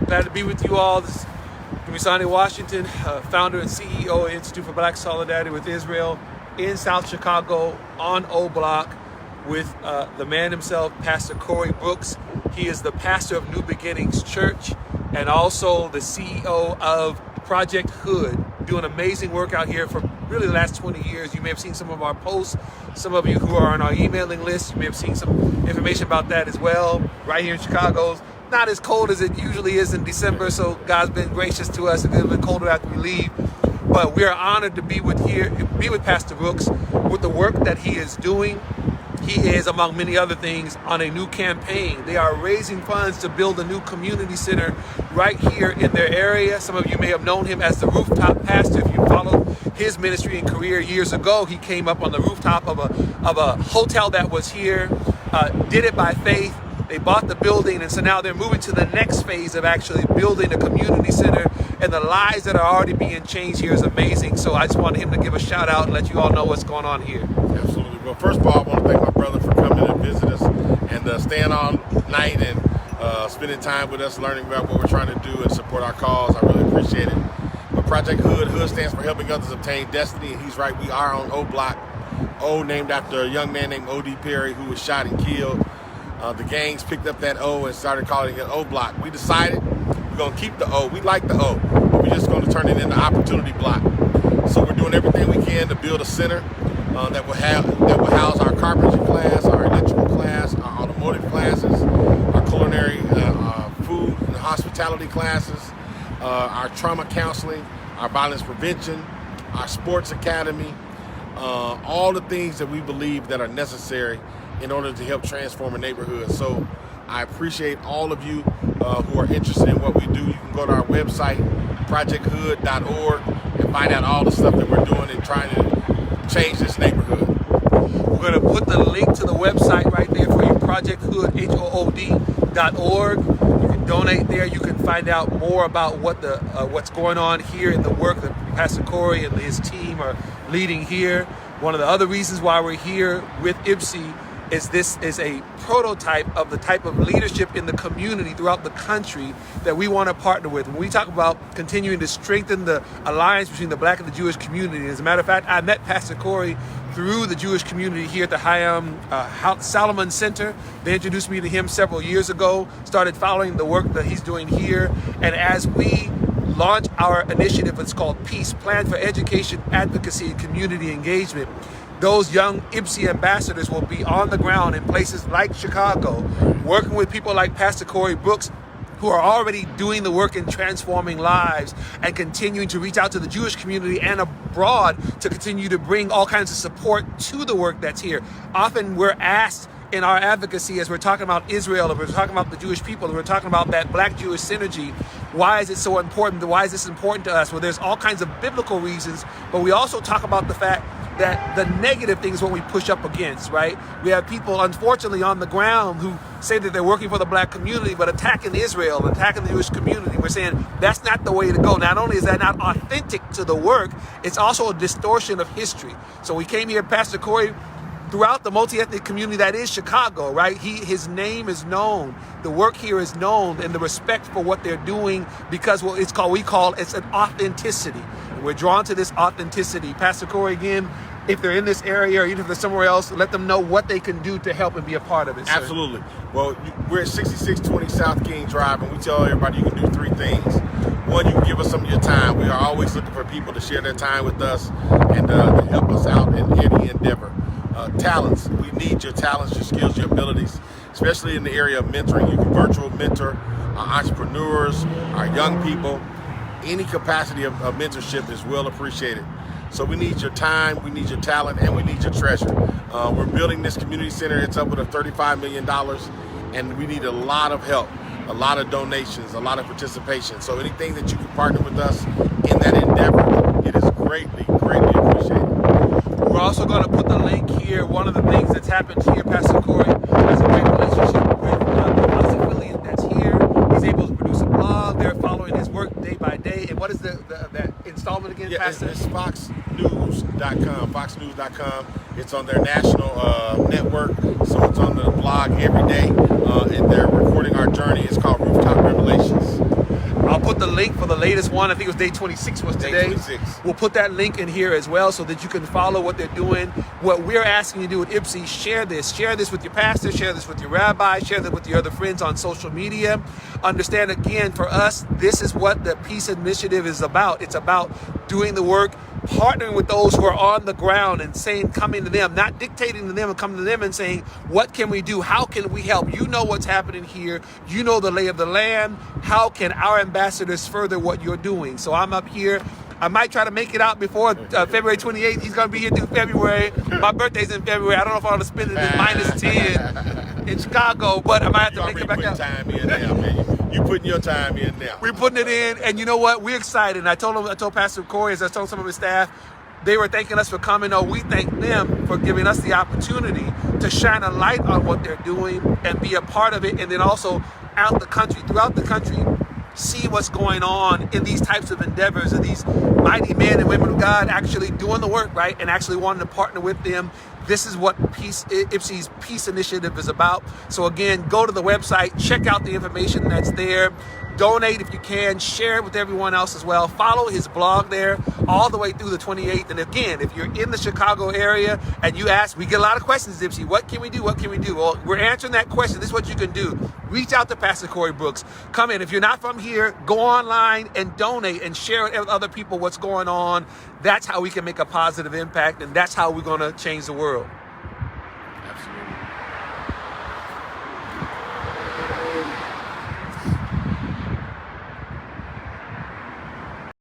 Glad to be with you all. This is Dumisani Washington, founder and CEO of Institute for Black Solidarity with Israel in South Chicago on O Block with the man himself, Pastor Corey Brooks. He is the pastor of New Beginnings Church and also the CEO of Project Hood, doing amazing work out here for really the last 20 years. You may have seen some of our posts. Some of you who are on our emailing list, you may have seen some information about that as well. Right here in Chicago, not as cold as it usually is in December, so God's been gracious to us. It's a little bit colder after we leave. But we are honored to be with Pastor Brooks with the work that he is doing. He is, among many other things, on a new campaign. They are raising funds to build a new community center right here in their area. Some of you may have known him as the Rooftop Pastor. If you followed his ministry and career years ago, he came up on the rooftop of a hotel that was here, did it by faith. They bought the building, and so now they're moving to the next phase of actually building a community center, and the lives that are already being changed here is amazing. So I just wanted him to give a shout out and let you all know what's going on here. Absolutely. Well, first of all, I want to thank my brother for coming and visit us and staying all night and spending time with us, learning about what we're trying to do and support our cause. I really appreciate it. But Project Hood stands for Helping Others Obtain Destiny, and he's right. We are on O Block. O named after a young man named O.D. Perry who was shot and killed. The gangs picked up that O and started calling it O Block. We decided we're going to keep the O. We like the O, but we're just going to turn it into Opportunity Block. So we're doing everything we can to build a center that will house our carpentry class, our electrical class, our automotive classes, our culinary, food and hospitality classes, our trauma counseling, our violence prevention, our sports academy, all the things that we believe that are necessary in order to help transform a neighborhood. So I appreciate all of you who are interested in what we do. You can go to our website, projecthood.org, and find out all the stuff that we're doing and trying to change this neighborhood. We're going to put the link to the website right there for you, projecthood, HOOD.org. You can donate there. You can find out more about what's going on here in the work that Pastor Corey and his team are leading here. One of the other reasons why we're here with IBSI is this is a prototype of the type of leadership in the community throughout the country that we want to partner with. When we talk about continuing to strengthen the alliance between the Black and the Jewish community, as a matter of fact, I met Pastor Corey through the Jewish community here at the Hayam Solomon Center. They introduced me to him several years ago, started following the work that he's doing here. And as we launch our initiative, it's called Peace, Plan for Education, Advocacy, and Community Engagement. Those young IBSI ambassadors will be on the ground in places like Chicago, working with people like Pastor Corey Brooks, who are already doing the work in transforming lives and continuing to reach out to the Jewish community and abroad to continue to bring all kinds of support to the work that's here. Often we're asked in our advocacy, as we're talking about Israel, and we're talking about the Jewish people, and we're talking about that Black-Jewish synergy, why is it so important? Why is this important to us? Well, there's all kinds of biblical reasons, but we also talk about the fact that the negative things what we push up against, right? We have people, unfortunately, on the ground who say that they're working for the Black community, but attacking Israel, attacking the Jewish community. We're saying that's not the way to go. Not only is that not authentic to the work, it's also a distortion of history. So we came here, Pastor Corey, throughout the multi-ethnic community that is Chicago, right? His name is known. The work here is known, and the respect for what they're doing, because what it's called, it's an authenticity. And we're drawn to this authenticity. Pastor Corey, again, if they're in this area or even if they're somewhere else, let them know what they can do to help and be a part of it, sir. Absolutely. Well, we're at 6620 South King Drive, and we tell everybody you can do three things. One, you can give us some of your time. We are always looking for people to share their time with us and to help us out in any endeavor. Talents. We need your talents, your skills, your abilities, especially in the area of mentoring. You can virtual mentor our entrepreneurs, our young people. Any capacity of mentorship is well appreciated. So we need your time, we need your talent, and we need your treasure. We're building this community center. It's up with $35 million, and we need a lot of help, a lot of donations, a lot of participation. So anything that you can partner with us in that endeavor, it is greatly, greatly appreciated. We're also going to put the link here. One of the things that's happened here, Pastor Corey has a great relationship with the affiliate that's here. He's able to produce a blog. They're following his work day by day. And what is that installment again, Pastor? It's FoxNews.com. FoxNews.com. It's on their national network, so it's on the blog every day. And they're recording our journey. It's called Rooftop Revelations. link for the latest one. I think it was day 26 was today. Day 26. We'll put that link in here as well so that you can follow what they're doing. What we're asking you to do at IBSI, share this. Share this with your pastor, share this with your rabbi, share this with your other friends on social media. Understand, again, for us, this is what the Peace Initiative is about. It's about doing the work, partnering with those who are on the ground and saying, coming to them, not dictating to them, and coming to them and saying, what can we do? How can we help? You know what's happening here. You know the lay of the land. How can our ambassadors further what you're doing? So I'm up here. I might try to make it out before February 28th. He's going to be here through February. My birthday's in February. I don't know if I want to spend it in -10 in Chicago, but I might have to make it back out. Time in now, man. You putting your time in now. We're putting it in, and you know what? We're excited. And I told Pastor Corey, as I told some of his staff, they were thanking us for coming. Oh, we thank them for giving us the opportunity to shine a light on what they're doing and be a part of it, and then also throughout the country, see what's going on in these types of endeavors, and these mighty men and women of God actually doing the work, right, and actually wanting to partner with them. This is what IBSI's Peace Initiative is about. So again, go to the website, check out the information that's there. Donate if you can, share it with everyone else as well. Follow his blog there all the way through the 28th. And again, if you're in the Chicago area and you ask, we get a lot of questions, IBSI, what can we do? What can we do? Well, we're answering that question. This is what you can do. Reach out to Pastor Corey Brooks. Come in. If you're not from here, go online and donate and share with other people what's going on. That's how we can make a positive impact, and that's how we're going to change the world.